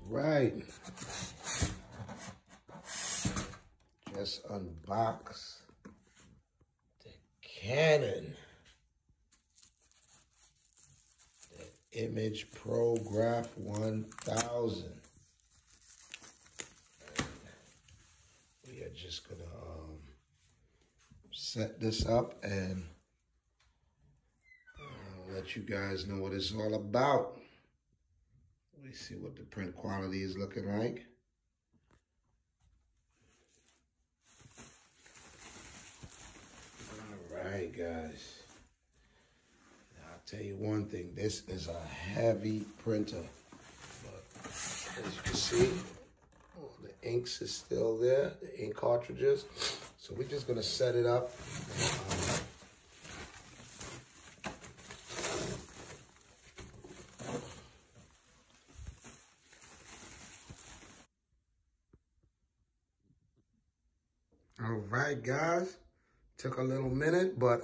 right. Just unbox the Canon Imageprograf 1000. And we are just gonna set this up and let you guys know what it's all about. We see what the print quality is looking like. All right, guys. Now, I'll tell you one thing. This is a heavy printer. But as you can see, all the inks is still there, the ink cartridges. So we're just going to set it up. All right, guys, took a little minute, but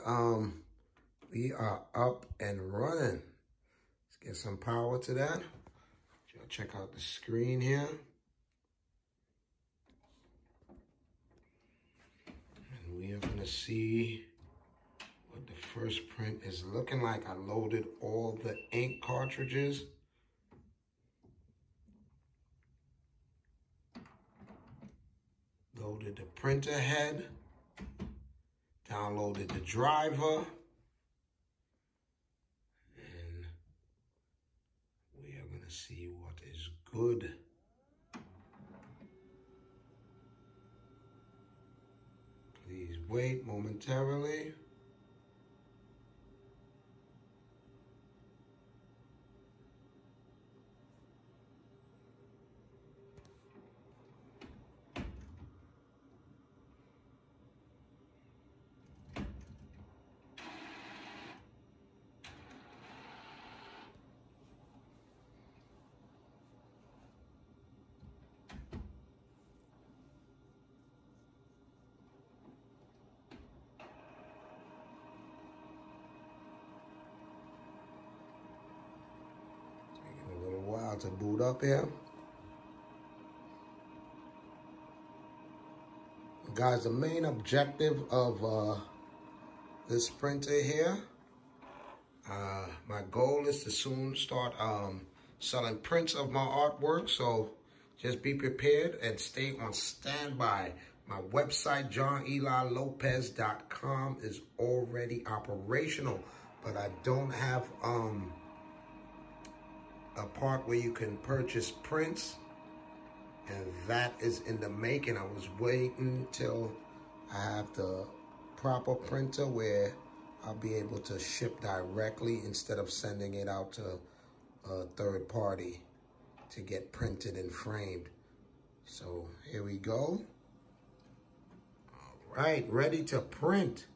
we are up and running. Let's get some power to that. Check out the screen here. And we are gonna see what the first print is looking like. I loaded all the ink cartridges. Loaded the printer head, downloaded the driver, and we are going to see what is good. Please wait momentarily. To boot up here. Guys, the main objective of this printer here, my goal is to soon start selling prints of my artwork, so just be prepared and stay on standby. My website, johnelilopez.com, is already operational, but I don't have a part where you can purchase prints, and that is in the making. I was waiting till I have the proper printer where I'll be able to ship directly instead of sending it out to a third party to get printed and framed. So here we go. All right, ready to print.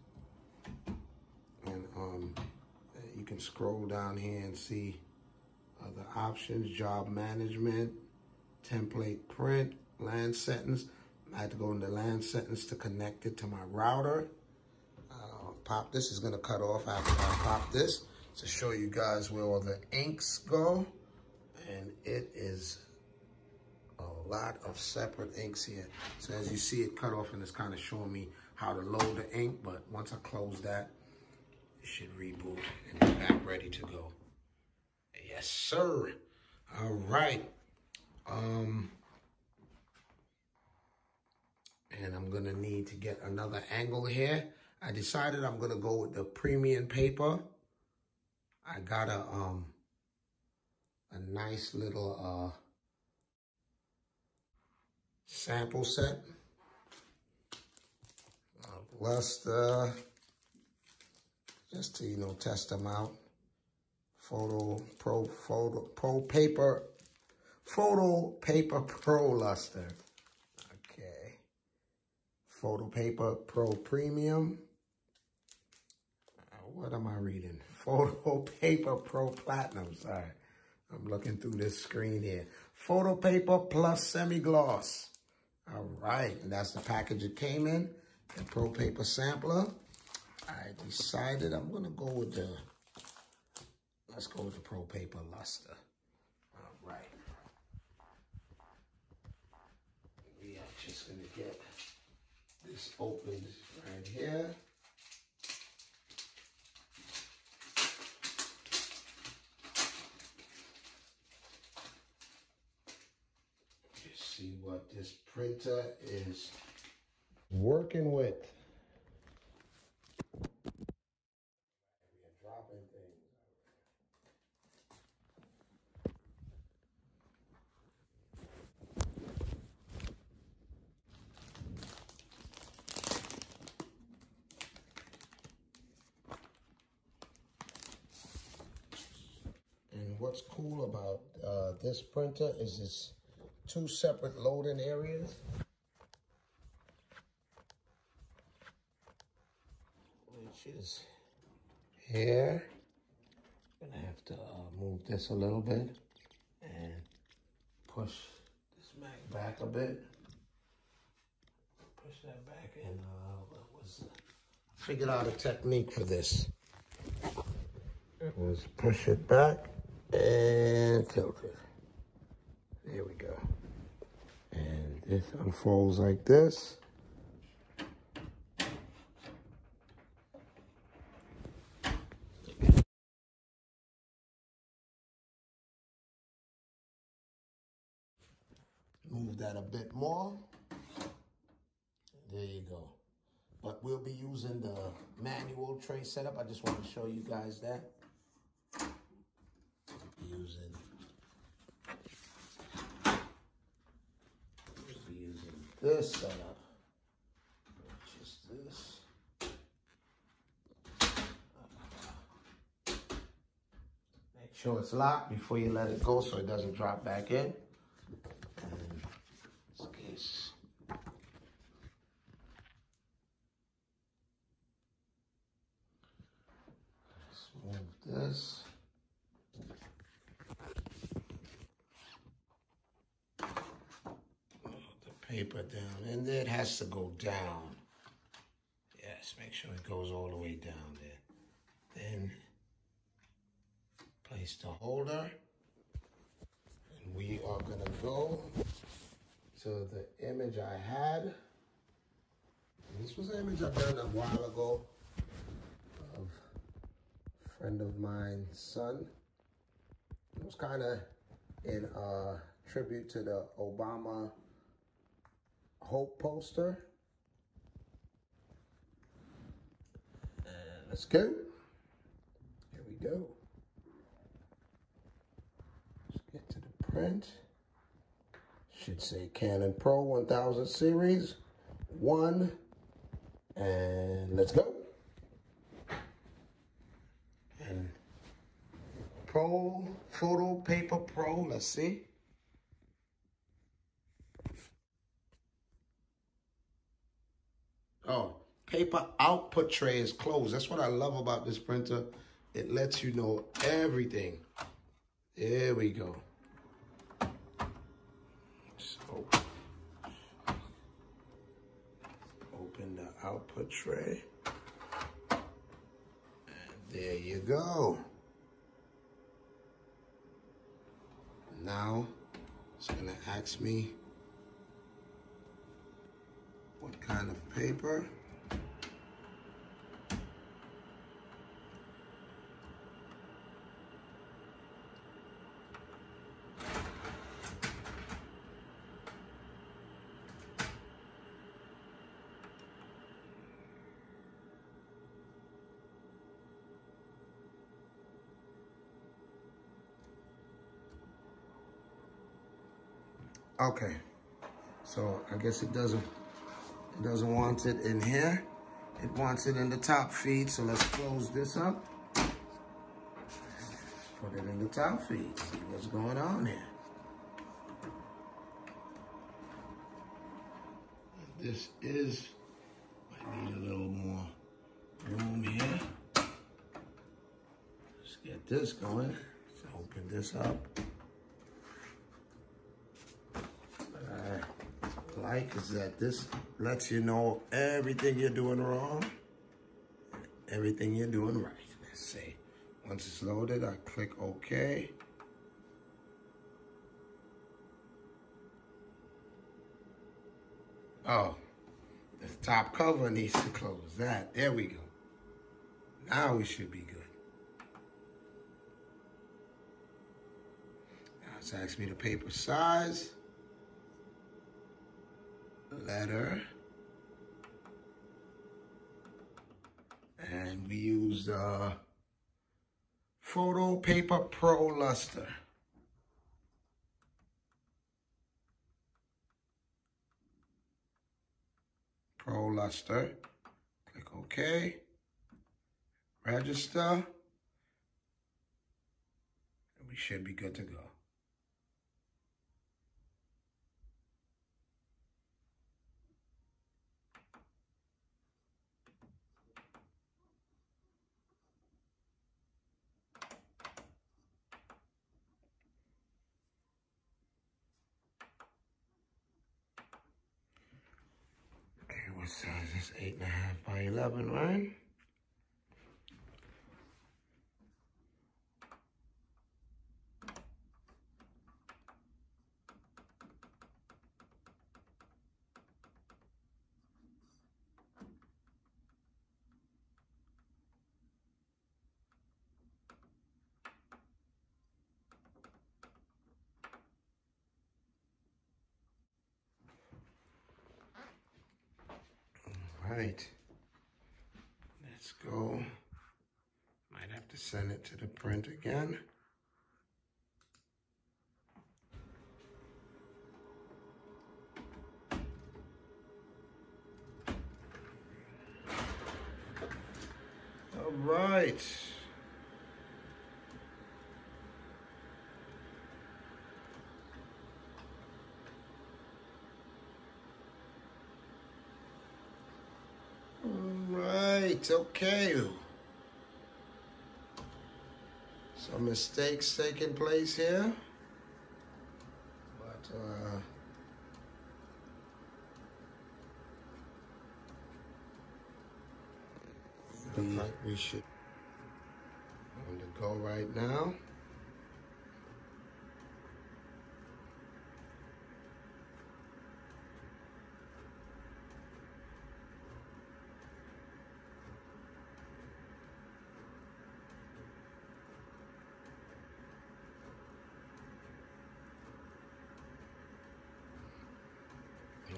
And you can scroll down here and see other options: job management, template print, land sentence. I had to go into land sentence to connect it to my router. Pop this is gonna cut off after I pop this to show you guys where all the inks go. And it is a lot of separate inks here. So as you see, it cut off and it's kind of showing me how to load the ink. But once I close that, it should reboot and be back ready to go. Yes, sir. All right. And I'm gonna need to get another angle here. I decided I'm gonna go with the premium paper. I got a nice little sample set of luster, just to, you know, test them out. Photo Paper Pro Luster. Okay. Photo Paper Pro Premium. What am I reading? Photo Paper Pro Platinum. Sorry, I'm looking through this screen here. Photo Paper plus semi-gloss. All right, and that's the package it came in. The Pro Paper sampler. I decided I'm gonna go with the. Let's go with the Pro Paper Luster. All right. opens right here. Just see what this printer is working with. We are dropping things. And what's cool about this printer is it's 2 separate loading areas. Which is here. I'm gonna have to move this a little bit and push this Mac back a bit. Push that back and figured out a technique for this. It was push it back and tilt it. There we go. And this unfolds like this. Move that a bit more. There you go. But we'll be using the manual tray setup. I just want to show you guys that. We'll be using this setup, which is this. Make sure it's locked before you let it go so it doesn't drop back in. And this case. Just move this. Paper down, and it has to go down. Yes, make sure it goes all the way down there. Then place the holder, and we are gonna go to the image I had. And this was an image I done a while ago of a friend of mine's son. It was kind of in tribute to the Obama Hope poster. And let's go. Here we go. Let's get to the print. Should say Canon PRO-1000 series 1. And let's go. And Pro Photo Paper Pro, let's see. Oh, paper output tray is closed. That's what I love about this printer. It lets you know everything. There we go. So, open the output tray. And there you go. Now, it's gonna ask me what kind of paper. Okay, so I guess it doesn't want it in here. It wants it in the top feed, so let's close this up. Put it in the top feed, see what's going on here. This is, I need a little more room here. Let's get this going. Let's open this up. Is that this lets you know everything you're doing wrong, everything you're doing right. Let's see. Once it's loaded, I click OK. Oh, the top cover needs to close. That, there we go. Now we should be good. Now it's asking me the paper size, letter, and we use Photo Paper Pro Luster. Pro Luster. Click OK. Register. And we should be good to go. What size is 8.5 by 11, right? Right, let's go. Might have to send it to the print again. All right. Okay. Some mistakes taking place here, but we should on the go right now.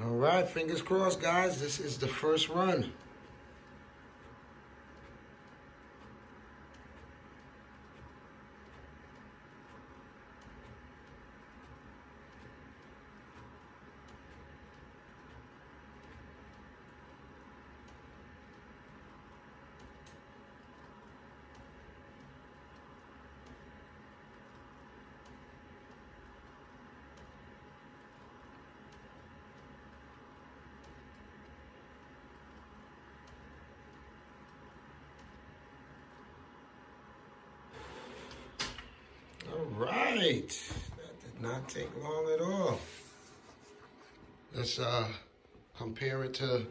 All right, fingers crossed, guys. This is the first run. All right, that did not take long at all. Let's compare it to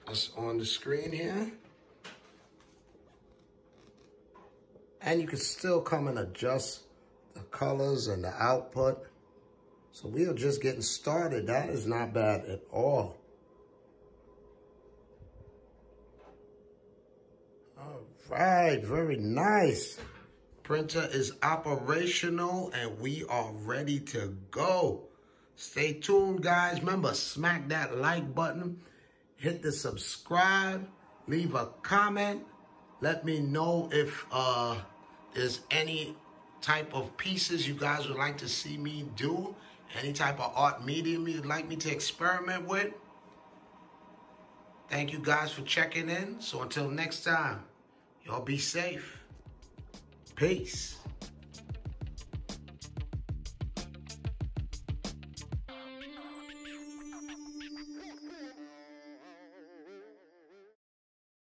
us on the screen here. And you can still come and adjust the colors and the output. So we are just getting started. That is not bad at all. All right, very nice. Printer is operational and we are ready to go. Stay tuned, guys. Remember, smack that like button, hit the subscribe, leave a comment. Let me know if there's any type of pieces you guys would like to see me do, any type of art medium you'd like me to experiment with. Thank you guys for checking in. So until next time, y'all be safe. Peace.